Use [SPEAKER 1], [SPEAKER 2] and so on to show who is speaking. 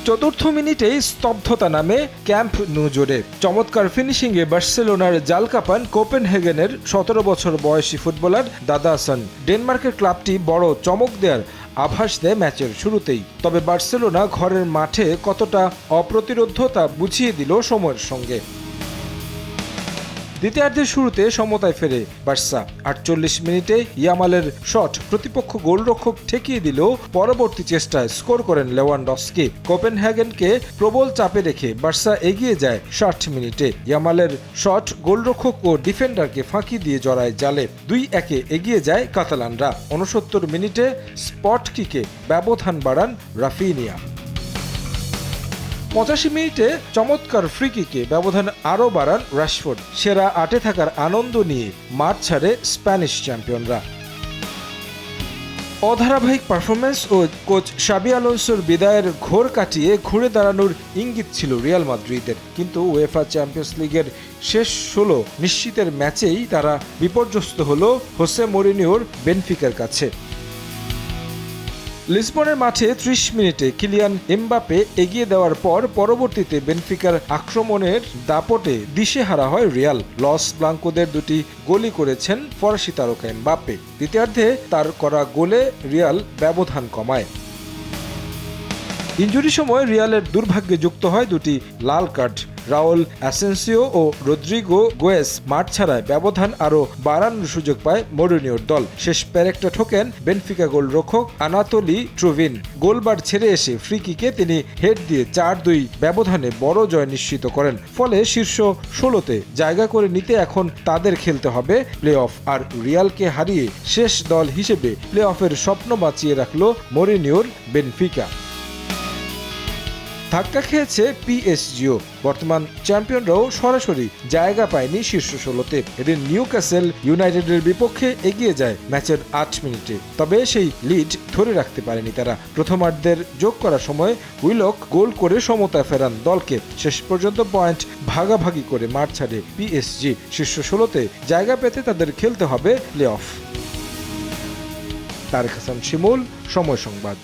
[SPEAKER 1] চতুর্থ মিনিটেই স্তব্ধতা নামে ক্যাম্প নু জোরে। চমৎকার ফিনিশিংয়ে বার্সেলোনার জাল কাপান কোপেনহেগেনের ১৭ বছর বয়সী ফুটবলার দাদাসন। ডেনমার্কের ক্লাবটি বড় চমক দেওয়ার আভাস দেয় ম্যাচের শুরুতেই। তবে বার্সেলোনা ঘরের মাঠে কতটা অপ্রতিরোধ্য তা বুঝিয়ে দিল সময়ের সঙ্গে। দ্বিতীয়ার্ধের শুরুতে সমতায় ফেরে বার্সা। ৪৮ মিনিটে ইয়ামালের শট প্রতিপক্ষ গোলরক্ষক ঠেকিয়ে দিলেও পরবর্তী চেষ্টায় স্কোর করেন লেভানডস্কি। কোপেনহেগেনকে প্রবল চাপে রেখে বার্সা এগিয়ে যায় ৬০ মিনিটে। ইয়ামালের শট গোলরক্ষক ও ডিফেন্ডারকে ফাঁকি দিয়ে জড়ায় জালে। ২-১ এগিয়ে যায় কাতালানরা। ৬৯ মিনিটে স্পট কিকে ব্যবধান বাড়ান রাফিনিয়া। ৮৫ মিনিটে চমৎকার ফ্রি কিকে ব্যবধান আরও বাড়ান রাশফোর্ড। সেরা ৮-এ থাকার আনন্দ নিয়ে মাঠ ছাড়ে স্প্যানিশ চ্যাম্পিয়নরা। অধারাবাহিক পারফরম্যান্স ও কোচ শাবি আলোনসোর বিদায়ের ঘোর কাটিয়ে ঘুরে দাঁড়ানোর ইঙ্গিত ছিল রিয়াল মাদ্রিদের। কিন্তু উয়েফা চ্যাম্পিয়ন্স লিগের শেষ ১৬ নিশ্চিতের ম্যাচেই তারা বিপর্যস্ত হল হোসে মরিনিওর বেনফিকার কাছে। লিসবনের মাঠে ৩০ মিনিটে কিলিয়ান এমবাপে এগিয়ে দেওয়ার পর পরবর্তীতে বেনফিকার আক্রমণের দাপটে দিশেহারা হয় রিয়াল। লস ব্লাঙ্কোদের দুটি গোলই করেছেন ফরাসি তারকা এমবাপে। দ্বিতীয়ার্ধে তার করা গোলে রিয়াল ব্যবধান কমায়। ইনজুরি সময় রিয়ালের দুর্ভাগ্যে যুক্ত হয় দুটি লাল কার্ড। রাউল অ্যাসেন্সিও ও রদ্রিগো গোয়েস মাঠ ছাড়ায় ব্যবধান আরও বাড়ানোর সুযোগ পায় মরিনিওর দল। শেষ প্যারেকটা ঠোকেন বেনফিকা গোলরক্ষক আনাতোলি ট্রুভিন। গোলবার ছেড়ে এসে ফ্রি কিকে তিনি হেড দিয়ে ৪-২ ব্যবধানে বড় জয় নিশ্চিত করেন। ফলে শীর্ষ ১৬তে জায়গা করে নিতে এখন তাদের খেলতে হবে প্লে অফ। আর রিয়ালকে হারিয়ে শেষ দল হিসেবে প্লে অফের স্বপ্ন বাঁচিয়ে রাখল মরিনিওর বেনফিকা। ধাক্কা খেয়েছে পিএসজিও। বর্তমান চ্যাম্পিয়নরাও সরাসরি জায়গা পায়নি শীর্ষ ১৬তে। এদিন নিউক্যাসল ইউনাইটেডের বিপক্ষে এগিয়ে যায় ম্যাচের ৮ মিনিটে। তবে সেই লিড ধরে রাখতে পারেনি তারা। প্রথমার্ধের যোগ করার সময় উইলক গোল করে সমতা ফেরান দলকে। শেষ পর্যন্ত পয়েন্ট ভাগাভাগি করে মাঠ ছাড়ে পিএসজি। শীর্ষ ১৬তে জায়গা পেতে তাদের খেলতে হবে প্লে অফ। তারেক হাসান শিমুল, সময় সংবাদ।